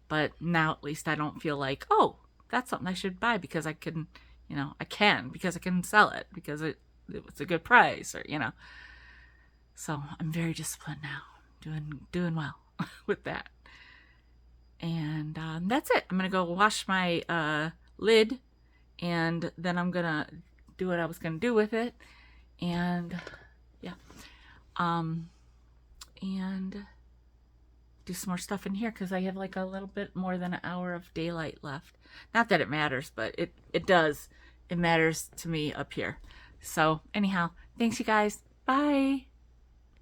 But now at least I don't feel like, oh, that's something I should buy because I can, because I can sell it because it's a good price or. So I'm very disciplined now, doing well with that. And that's it. I'm gonna go wash my lid, and then I'm gonna do what I was gonna do with it, and yeah, and do some more stuff in here because I have like a little bit more than an hour of daylight left. Not that it matters, but it does. It matters to me up here. So anyhow, thanks you guys. Bye.